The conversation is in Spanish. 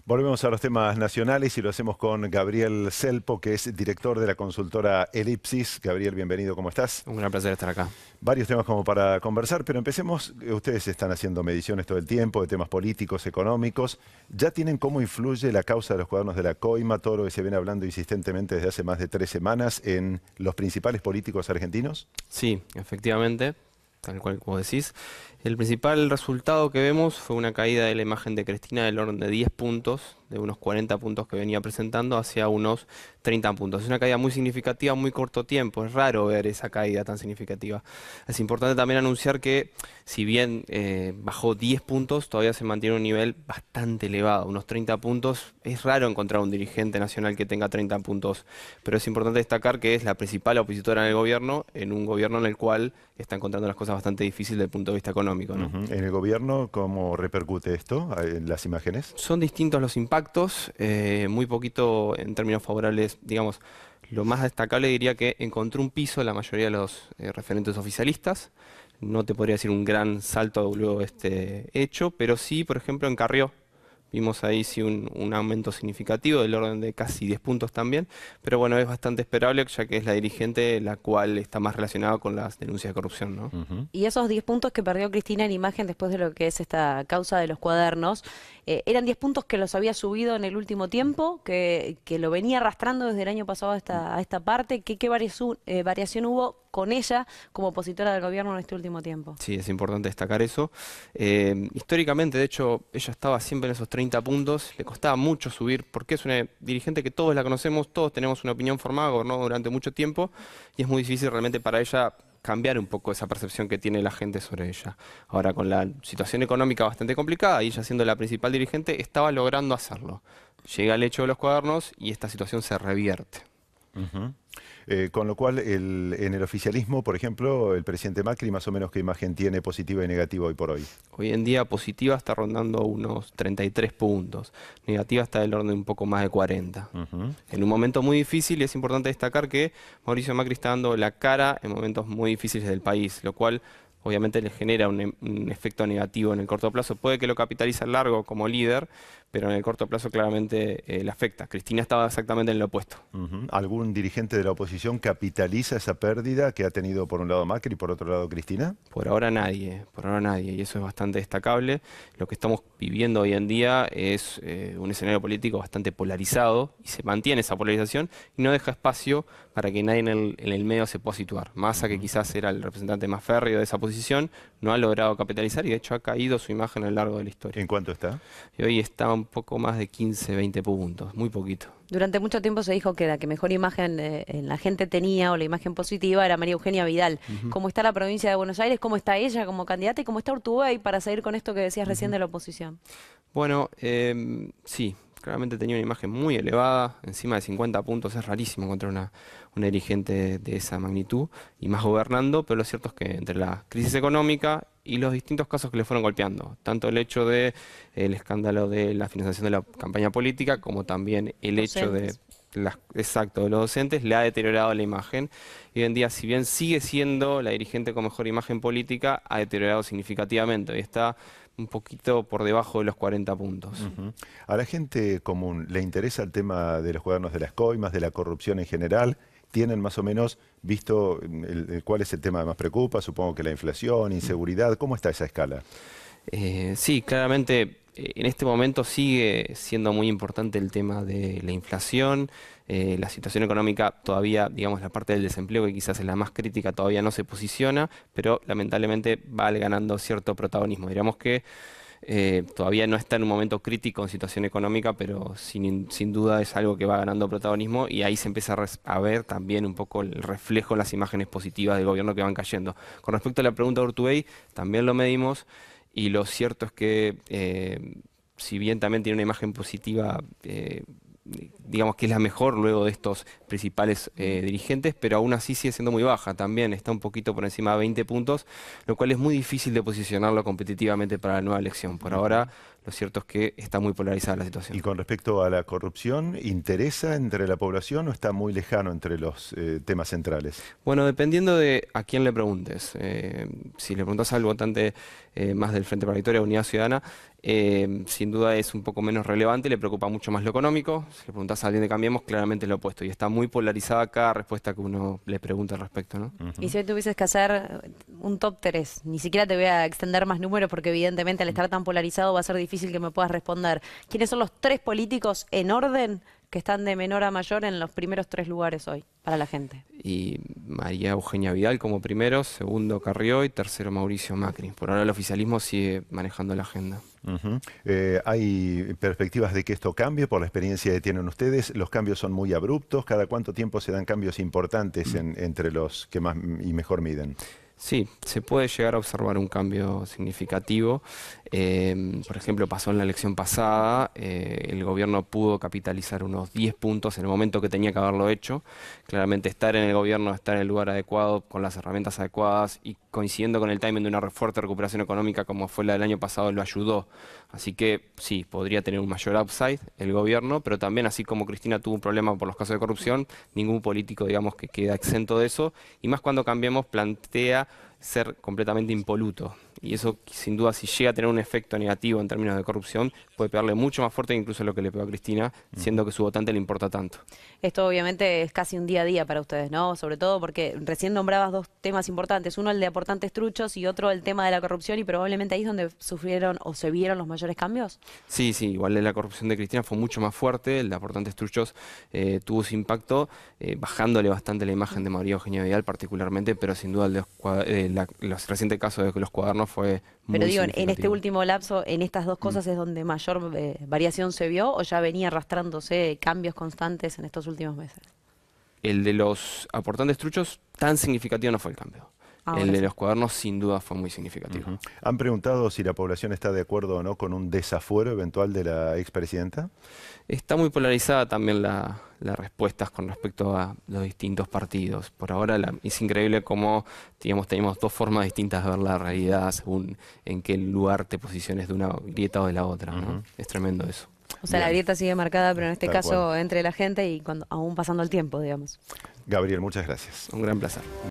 Volvemos a los temas nacionales y lo hacemos con Gabriel Selpo, que es director de la consultora Elipsis. Gabriel, bienvenido, ¿cómo estás? Un gran placer estar acá. Varios temas como para conversar, pero empecemos. Ustedes están haciendo mediciones todo el tiempo de temas políticos, económicos. ¿Ya tienen cómo influye la causa de los cuadernos de la coima, todo lo que se viene hablando insistentemente desde hace más de 3 semanas en los principales políticos argentinos? Sí, efectivamente, tal cual como decís. El principal resultado que vemos fue una caída de la imagen de Cristina del orden de 10 puntos, de unos 40 puntos que venía presentando hacia unos 30 puntos. Es una caída muy significativa, muy corto tiempo. Es raro ver esa caída tan significativa. Es importante también anunciar que, si bien bajó 10 puntos, todavía se mantiene un nivel bastante elevado, unos 30 puntos. Es raro encontrar un dirigente nacional que tenga 30 puntos, pero es importante destacar que es la principal opositora en el gobierno, en un gobierno en el cual está encontrando las cosas bastante difíciles desde el punto de vista económico, ¿no? En el gobierno, ¿cómo repercute esto en las imágenes? Son distintos los impactos, muy poquito en términos favorables, digamos. Lo más destacable diría que encontró un piso la mayoría de los referentes oficialistas. No te podría decir un gran salto luego de este hecho, pero sí, por ejemplo, en Carrió vimos ahí sí un aumento significativo del orden de casi 10 puntos también, pero bueno, es bastante esperable ya que es la dirigente la cual está más relacionada con las denuncias de corrupción, ¿no? Y esos 10 puntos que perdió Cristina en imagen después de lo que es esta causa de los cuadernos, ¿eran 10 puntos que los había subido en el último tiempo, que lo venía arrastrando desde el año pasado a esta parte? ¿Qué variación hubo con ella como opositora del gobierno en este último tiempo? Sí, es importante destacar eso. Históricamente, de hecho, ella estaba siempre en esos 30 puntos, le costaba mucho subir, porque es una dirigente que todos la conocemos, todos tenemos una opinión formada, gobernó durante mucho tiempo, y es muy difícil realmente para ella cambiar un poco esa percepción que tiene la gente sobre ella. Ahora, con la situación económica bastante complicada, y ella siendo la principal dirigente, estaba logrando hacerlo. Llega el hecho de los cuadernos y esta situación se revierte. Ujú. Con lo cual, en el oficialismo, por ejemplo, el presidente Macri, más o menos, ¿qué imagen tiene positiva y negativa hoy por hoy? Hoy en día positiva está rondando unos 33 puntos, negativa está del orden de un poco más de 40. Ujú. En un momento muy difícil, y es importante destacar que Mauricio Macri está dando la cara en momentos muy difíciles del país, lo cual obviamente le genera un efecto negativo en el corto plazo. Puede que lo capitalice a largo como líder, pero en el corto plazo claramente le afecta. Cristina estaba exactamente en lo opuesto. Ujú. ¿Algún dirigente de la oposición capitaliza esa pérdida que ha tenido por un lado Macri y por otro lado Cristina? Por ahora nadie, y eso es bastante destacable. Lo que estamos viviendo hoy en día es un escenario político bastante polarizado, y se mantiene esa polarización, y no deja espacio para que nadie en el medio se pueda situar. Massa, que quizás era el representante más férreo de esa posición, no ha logrado capitalizar, y de hecho ha caído su imagen a lo largo de la historia. ¿En cuánto está? Y hoy está un poco más de 15, 20 puntos, muy poquito. Durante mucho tiempo se dijo que la que mejor imagen la gente tenía, o la imagen positiva, era María Eugenia Vidal. Ujú, ¿Cómo está la provincia de Buenos Aires? ¿Cómo está ella como candidata? ¿Y cómo está Urtubey, para seguir con esto que decías recién ujú. de la oposición? Bueno, sí, claramente tenía una imagen muy elevada, encima de 50 puntos. Es rarísimo encontrar una dirigente de esa magnitud y más gobernando, pero lo cierto es que entre la crisis económica y los distintos casos que le fueron golpeando, tanto el hecho de el escándalo de la financiación de la campaña política, como también el hecho de Docentes. exacto, de los docentes, le ha deteriorado la imagen. Y hoy en día, si bien sigue siendo la dirigente con mejor imagen política, ha deteriorado significativamente y está un poquito por debajo de los 40 puntos. Ujú. ¿A la gente común le interesa el tema de los cuadernos de las coimas, de la corrupción en general? ¿Tienen más o menos visto cuál es el tema que más preocupa? Supongo que la inflación, inseguridad. ¿Cómo está esa escala? Sí, claramente en este momento sigue siendo muy importante el tema de la inflación, la situación económica todavía, digamos, la parte del desempleo, que quizás es la más crítica, todavía no se posiciona, pero lamentablemente va ganando cierto protagonismo. Diríamos que todavía no está en un momento crítico en situación económica, pero sin duda es algo que va ganando protagonismo, y ahí se empieza a ver también un poco el reflejo en las imágenes positivas del gobierno que van cayendo. Con respecto a la pregunta de Urtubey, también lo medimos, y lo cierto es que si bien también tiene una imagen positiva digamos que es la mejor luego de estos principales dirigentes, pero aún así sigue siendo muy baja también, está un poquito por encima de 20 puntos, lo cual es muy difícil de posicionarlo competitivamente para la nueva elección. Por ahora, lo cierto es que está muy polarizada la situación. Y con respecto a la corrupción, ¿interesa entre la población o está muy lejano entre los temas centrales? Bueno, dependiendo de a quién le preguntes. Si le preguntas al votante más del Frente para la Victoria, Unidad Ciudadana, sin duda es un poco menos relevante, le preocupa mucho más lo económico. Si le preguntas a alguien de Cambiemos, claramente es lo opuesto. Y está muy polarizada cada respuesta que uno le pregunta al respecto, ¿no? Y si hoy tuvieses que hacer un top 3, ni siquiera te voy a extender más números porque evidentemente al estar tan polarizado va a ser difícil que me puedas responder. ¿Quiénes son los 3 políticos en orden que están de menor a mayor en los primeros 3 lugares hoy para la gente? Y María Eugenia Vidal como primero, segundo Carrió y tercero Mauricio Macri. Por ahora el oficialismo sigue manejando la agenda. ¿Hay perspectivas de que esto cambie por la experiencia que tienen ustedes? ¿Los cambios son muy abruptos? ¿Cada cuánto tiempo se dan cambios importantes entre los que más y mejor miden? Sí, se puede llegar a observar un cambio significativo. Por ejemplo, pasó en la elección pasada, el gobierno pudo capitalizar unos 10 puntos en el momento que tenía que haberlo hecho. Claramente estar en el gobierno, estar en el lugar adecuado, con las herramientas adecuadas y coincidiendo con el timing de una fuerte recuperación económica como fue la del año pasado, lo ayudó. Así que sí, podría tener un mayor upside el gobierno, pero también así como Cristina tuvo un problema por los casos de corrupción, ningún político, digamos, que queda exento de eso, y más cuando Cambiemos plantea ser completamente impoluto. Y eso, sin duda, si llega a tener un efecto negativo en términos de corrupción, puede pegarle mucho más fuerte que incluso lo que le pegó a Cristina, siendo que su votante le importa tanto. Esto obviamente es casi un día a día para ustedes, ¿no? Sobre todo porque recién nombrabas 2 temas importantes, uno el de aportantes truchos y otro el tema de la corrupción, y probablemente ahí es donde sufrieron o se vieron los mayores cambios. Sí, sí, igual la corrupción de Cristina fue mucho más fuerte, el de aportantes truchos tuvo su impacto, bajándole bastante la imagen de María Eugenia Vidal particularmente, pero sin duda el de los recientes casos de los cuadernos fue muy Pero digo, en este significativo. último lapso, en estas 2 cosas es donde mayor variación se vio, o ya venía arrastrándose cambios constantes en estos últimos meses. El de los aportantes truchos, tan significativo no fue el cambio. Ahora El de sí. los cuadernos, sin duda, fue muy significativo. ¿Han preguntado si la población está de acuerdo o no con un desafuero eventual de la expresidenta? Está muy polarizada también las respuestas con respecto a los distintos partidos. Por ahora es increíble cómo, digamos, tenemos 2 formas distintas de ver la realidad según en qué lugar te posiciones de una grieta o de la otra, ¿no? Es tremendo eso. O sea, la Bien. grieta sigue marcada, pero en este Tal caso cual. entre la gente y aún pasando el tiempo, digamos. Gabriel, muchas gracias. Un gran placer.